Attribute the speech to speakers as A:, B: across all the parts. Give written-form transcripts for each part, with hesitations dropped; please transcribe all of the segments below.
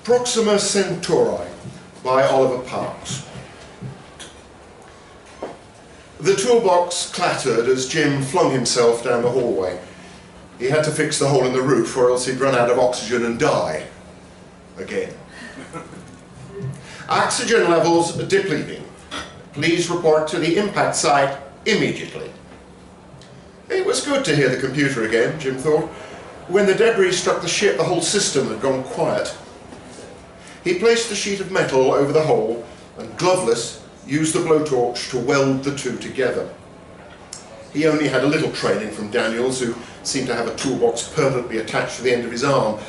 A: Proxima Centauri by Oliver Parks. The toolbox clattered as Jim flung himself down the hallway. He had to fix the hole in the roof or else he'd run out of oxygen and die. Again. Oxygen levels depleting. Please report to the impact site immediately. It was good to hear the computer again, Jim thought. When the debris struck the ship, the whole system had gone quiet. He placed the sheet of metal over the hole and, gloveless, used the blowtorch to weld the two together. He only had a little training from Daniels, who seemed to have a toolbox permanently attached to the end of his arm.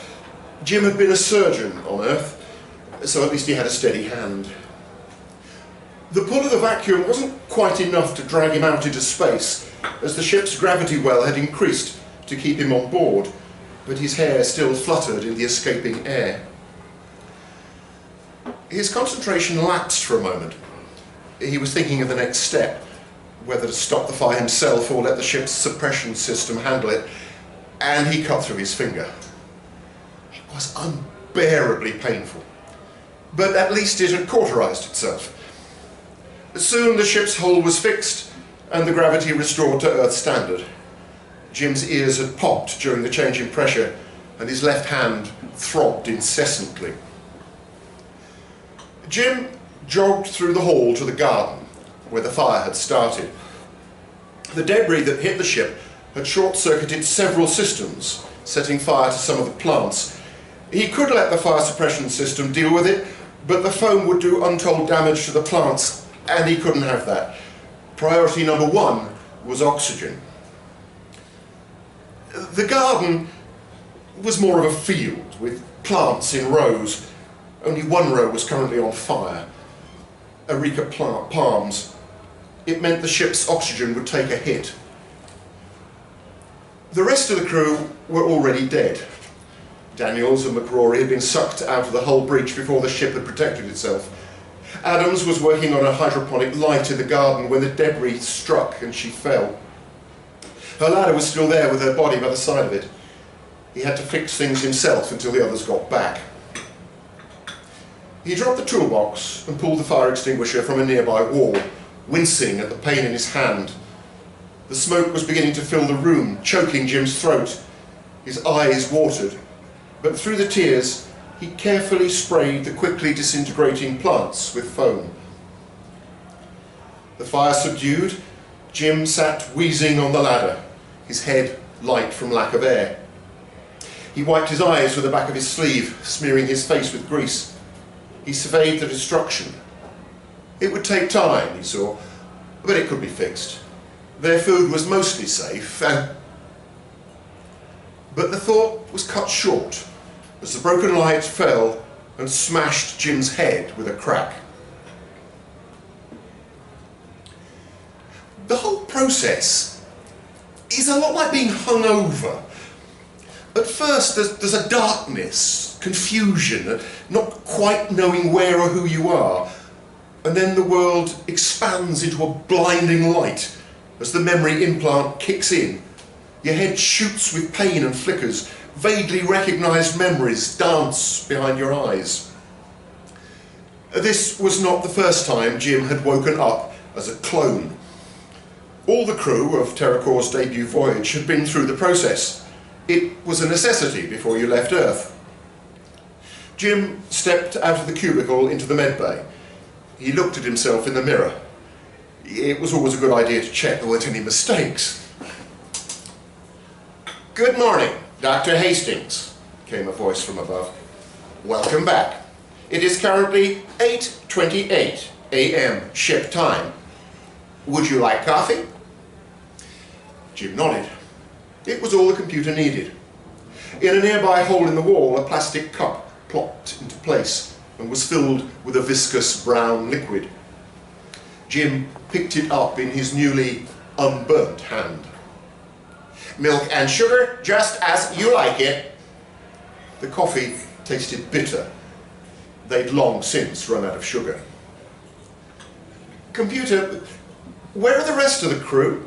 A: Jim had been a surgeon on Earth, so at least he had a steady hand. The pull of the vacuum wasn't quite enough to drag him out into space, as the ship's gravity well had increased to keep him on board, but his hair still fluttered in the escaping air. His concentration lapsed for a moment. He was thinking of the next step, whether to stop the fire himself or let the ship's suppression system handle it, and he cut through his finger. It was unbearably painful, but at least it had cauterized itself. Soon the ship's hull was fixed and the gravity restored to Earth standard. Jim's ears had popped during the change in pressure and his left hand throbbed incessantly. Jim jogged through the hall to the garden where the fire had started. The debris that hit the ship had short-circuited several systems, setting fire to some of the plants. He could let the fire suppression system deal with it, but the foam would do untold damage to the plants, and he couldn't have that. Priority number one was oxygen. The garden was more of a field with plants in rows. Only one row was currently on fire. Areca palms. It meant the ship's oxygen would take a hit. The rest of the crew were already dead. Daniels and McCrory had been sucked out of the hull breach before the ship had protected itself. Adams was working on a hydroponic light in the garden when the debris struck and she fell. Her ladder was still there with her body by the side of it. He had to fix things himself until the others got back. He dropped the toolbox and pulled the fire extinguisher from a nearby wall, wincing at the pain in his hand. The smoke was beginning to fill the room, choking Jim's throat. His eyes watered, but through the tears, he carefully sprayed the quickly disintegrating plants with foam. The fire subdued, Jim sat wheezing on the ladder, his head light from lack of air. He wiped his eyes with the back of his sleeve, smearing his face with grease. He surveyed the destruction. It would take time, he saw, but it could be fixed. Their food was mostly safe, but the thought was cut short as the broken light fell and smashed Jim's head with a crack. The whole process is a lot like being hung over. At first there's a darkness, confusion, not quite knowing where or who you are, and then the world expands into a blinding light as the memory implant kicks in. Your head shoots with pain and flickers. Vaguely recognised memories dance behind your eyes. This was not the first time Jim had woken up as a clone. All the crew of TerraCore's debut voyage had been through the process. It was a necessity before you left Earth. Jim stepped out of the cubicle into the medbay. He looked at himself in the mirror. It was always a good idea to check there weren't any mistakes. "Good morning, Dr. Hastings," came a voice from above. "Welcome back. It is currently 8:28 a.m. ship time. Would you like coffee?" Jim nodded. It was all the computer needed. In a nearby hole in the wall, a plastic cup plopped into place and was filled with a viscous brown liquid. Jim picked it up in his newly unburnt hand. "Milk and sugar, just as you like it." The coffee tasted bitter. They'd long since run out of sugar. "Computer, where are the rest of the crew?"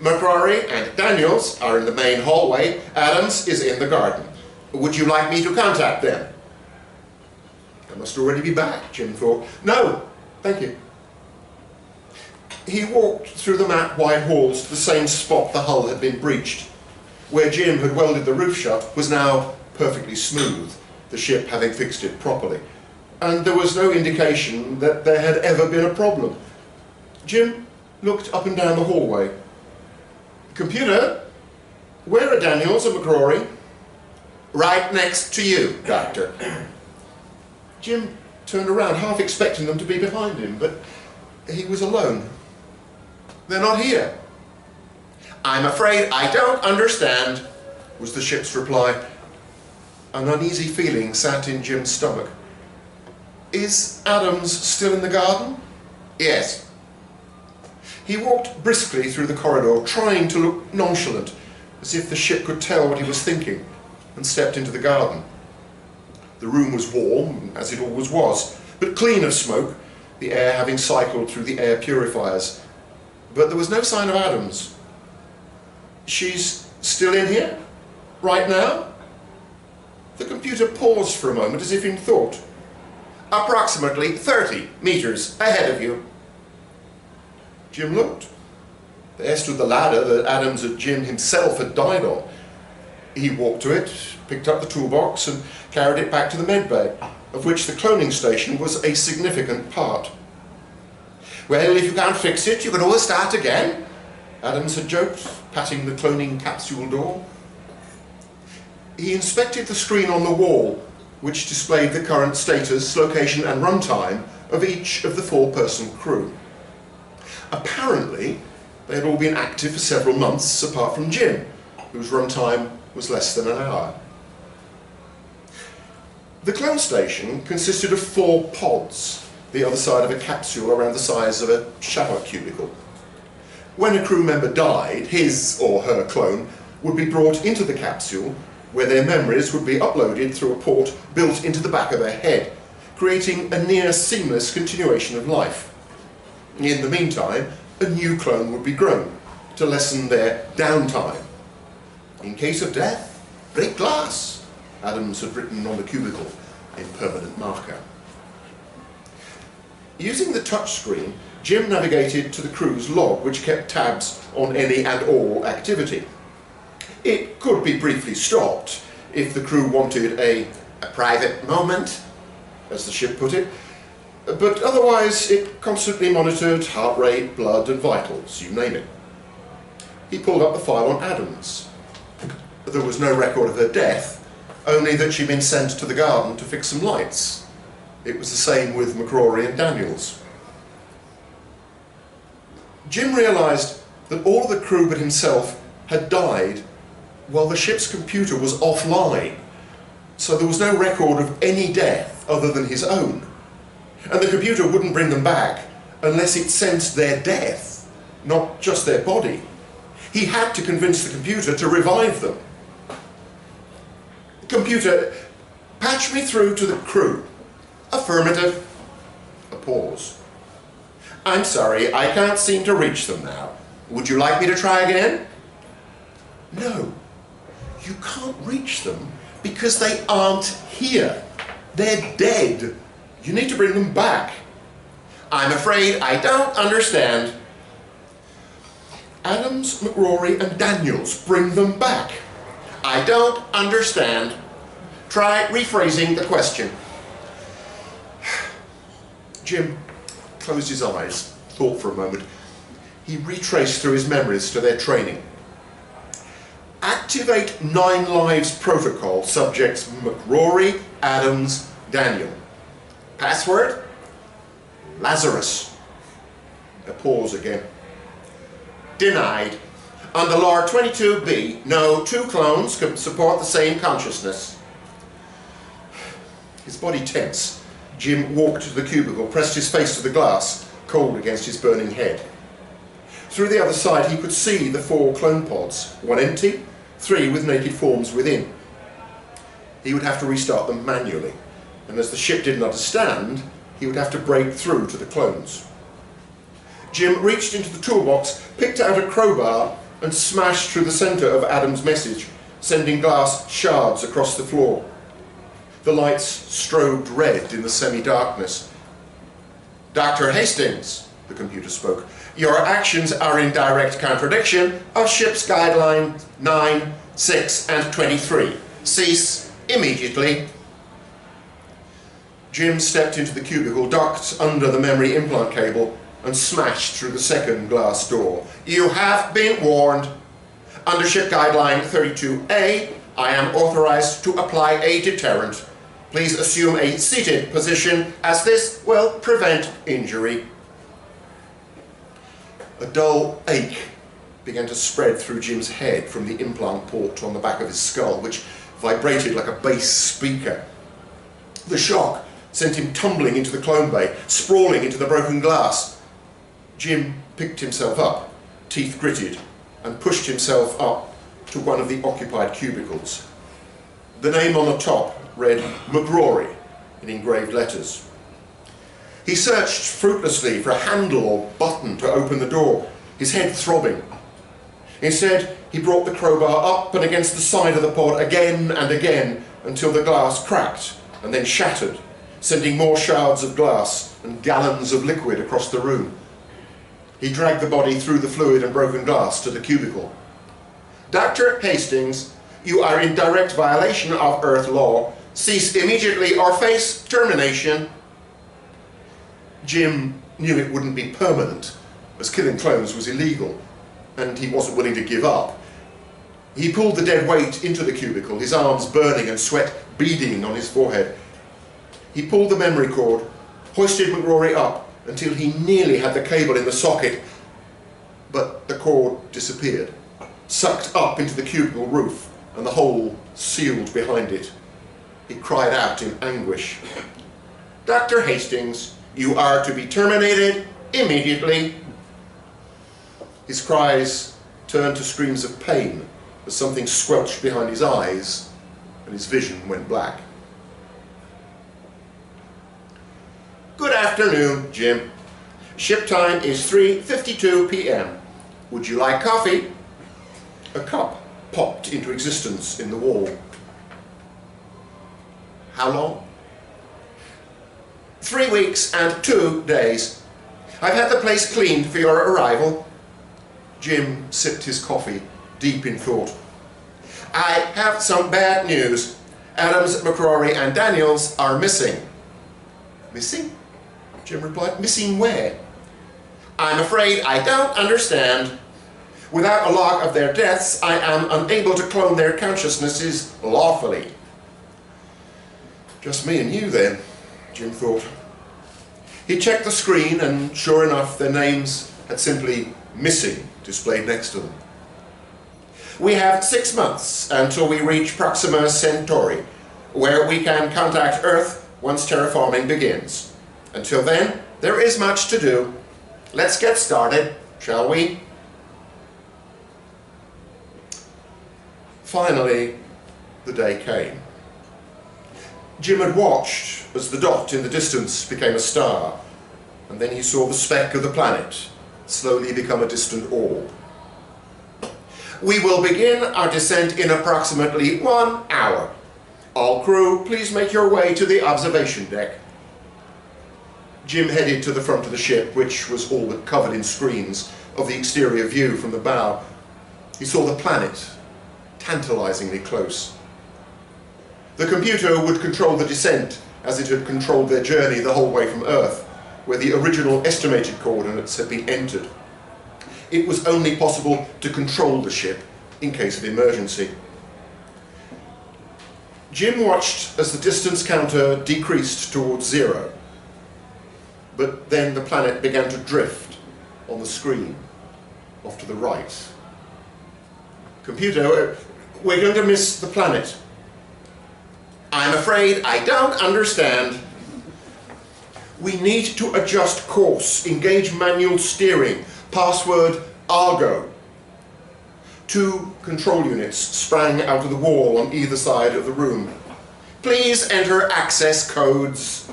A: "McCrory and Daniels are in the main hallway. Adams is in the garden. Would you like me to contact them?" must already be back, Jim thought. No, thank you. He walked through the matte white halls to the same spot the hull had been breached. Where Jim had welded the roof shut was now perfectly smooth, the ship having fixed it properly. And there was no indication that there had ever been a problem. Jim looked up and down the hallway. Computer, where are Daniels and McCrory? Right next to you, Doctor. Jim turned around, half expecting them to be behind him, but he was alone. They're not here. I'm afraid I don't understand, was the ship's reply. An uneasy feeling sat in Jim's stomach. Is Adams still in the garden? Yes. He walked briskly through the corridor, trying to look nonchalant, as if the ship could tell what he was thinking, and stepped into the garden. The room was warm, as it always was, but clean of smoke, the air having cycled through the air purifiers. But there was no sign of Adams. She's still in here? Right now? The computer paused for a moment, as if in thought. Approximately 30 meters ahead of you. Jim looked. There stood the ladder that Adams and Jim himself had died on. He walked to it, picked up the toolbox and carried it back to the medbay, of which the cloning station was a significant part. Well, if you can't fix it, you can always start again, Adams had joked, patting the cloning capsule door. He inspected the screen on the wall, which displayed the current status, location and runtime of each of the four-person crew. Apparently, they had all been active for several months, apart from Jim, whose runtime was less than an hour. The clone station consisted of 4 pods, the other side of a capsule around the size of a shower cubicle. When a crew member died, his or her clone would be brought into the capsule, where their memories would be uploaded through a port built into the back of their head, creating a near seamless continuation of life. In the meantime, a new clone would be grown to lessen their downtime. In case of death, break glass, Adams had written on the cubicle in permanent marker. Using the touchscreen, Jim navigated to the crew's log, which kept tabs on any and all activity. It could be briefly stopped if the crew wanted a private moment, as the ship put it, but otherwise it constantly monitored heart rate, blood and vitals, you name it. He pulled up the file on Adams. There was no record of her death, only that she'd been sent to the garden to fix some lights. It was the same with McCrory and Daniels. Jim realised that all of the crew but himself had died while the ship's computer was offline, so there was no record of any death other than his own. And the computer wouldn't bring them back unless it sensed their death, not just their body. He had to convince the computer to revive them. Computer, patch me through to the crew. Affirmative. A pause. I'm sorry, I can't seem to reach them now. Would you like me to try again? No, you can't reach them because they aren't here. They're dead. You need to bring them back. I'm afraid I don't understand. Adams, McCrory and Daniels, bring them back. I don't understand. Try rephrasing the question. Jim closed his eyes, thought for a moment. He retraced through his memories to their training. Activate 9 Lives protocol, subjects McCrory, Adams, Daniel. Password? Lazarus. A pause again. Denied. Under Law 22B, no 2 clones can support the same consciousness. His body tense, Jim walked to the cubicle, pressed his face to the glass, cold against his burning head. Through the other side he could see the 4 clone pods, 1 empty, 3 with naked forms within. He would have to restart them manually, and as the ship didn't understand, he would have to break through to the clones. Jim reached into the toolbox, picked out a crowbar and smashed through the centre of Adam's message, sending glass shards across the floor. The lights strobed red in the semi-darkness. "Dr. Hastings," the computer spoke, "your actions are in direct contradiction of ship's guideline 9, 6, and 23. Cease immediately." Jim stepped into the cubicle, ducked under the memory implant cable, and smashed through the second glass door. "You have been warned. Under ship guideline 32A, I am authorized to apply a deterrent. Please assume a seated position, as this will prevent injury." A dull ache began to spread through Jim's head from the implant port on the back of his skull, which vibrated like a bass speaker. The shock sent him tumbling into the clone bay, sprawling into the broken glass. Jim picked himself up, teeth gritted, and pushed himself up to one of the occupied cubicles. The name on the top read McRory in engraved letters. He searched fruitlessly for a handle or button to open the door, his head throbbing. Instead, he brought the crowbar up and against the side of the pod again and again until the glass cracked and then shattered, sending more shards of glass and gallons of liquid across the room. He dragged the body through the fluid and broken glass to the cubicle. "Dr. Hastings, you are in direct violation of Earth law. Cease immediately or face termination." Jim knew it wouldn't be permanent, as killing clones was illegal, and he wasn't willing to give up. He pulled the dead weight into the cubicle, his arms burning and sweat beading on his forehead. He pulled the memory cord, hoisted McRory up until he nearly had the cable in the socket, but the cord disappeared, sucked up into the cubicle roof, and the hole sealed behind it. He cried out in anguish. "Dr. Hastings, you are to be terminated immediately." His cries turned to screams of pain as something squelched behind his eyes and his vision went black. "Good afternoon, Jim. Ship time is 3:52 p.m. Would you like coffee?" A cup popped into existence in the wall. "How long?" 3 weeks and 2 days. I've had the place cleaned for your arrival." Jim sipped his coffee, deep in thought. "I have some bad news. Adams, McRory, and Daniels are missing." "Missing?" Jim replied. "Missing where?" "I'm afraid I don't understand. Without a log of their deaths, I am unable to clone their consciousnesses lawfully." "Just me and you then," Jim thought. He checked the screen and sure enough their names had simply "missing" displayed next to them. "We have 6 months until we reach Proxima Centauri, where we can contact Earth once terraforming begins. Until then, there is much to do. Let's get started, shall we?" Finally, the day came. Jim had watched as the dot in the distance became a star, and then he saw the speck of the planet slowly become a distant orb. "We will begin our descent in approximately 1 hour. All crew, please make your way to the observation deck." Jim headed to the front of the ship, which was all but covered in screens of the exterior view from the bow. He saw the planet, tantalizingly close. The computer would control the descent as it had controlled their journey the whole way from Earth, where the original estimated coordinates had been entered. It was only possible to control the ship in case of emergency. Jim watched as the distance counter decreased towards 0. But then the planet began to drift on the screen, off to the right. "Computer, we're going to miss the planet." "I'm afraid I don't understand." "We need to adjust course, engage manual steering, password Argo." 2 control units sprang out of the wall on either side of the room. "Please enter access codes."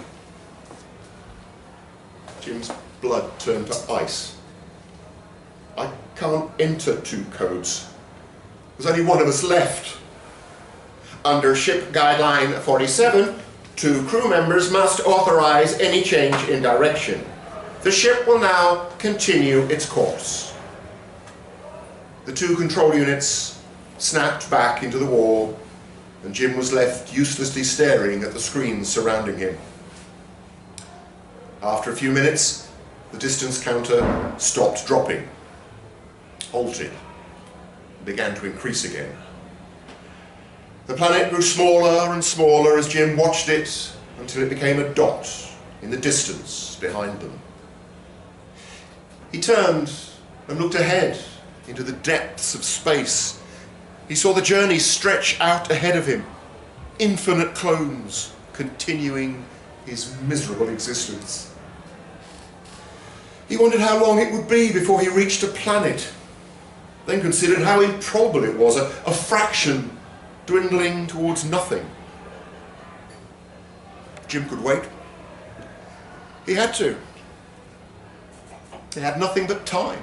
A: Jim's blood turned to ice. "I can't enter 2 codes. There's only one of us left. Under Ship Guideline 47, 2 crew members must authorize any change in direction. The ship will now continue its course. The 2 control units snapped back into the wall, and Jim was left uselessly staring at the screens surrounding him. After a few minutes, the distance counter stopped dropping, halted, and began to increase again. The planet grew smaller and smaller as Jim watched it until it became a dot in the distance behind them. He turned and looked ahead into the depths of space. He saw the journey stretch out ahead of him, infinite clones continuing his miserable existence. He wondered how long it would be before he reached a planet, then considered how improbable it was, a fraction dwindling towards nothing. Jim could wait. He had to. He had nothing but time.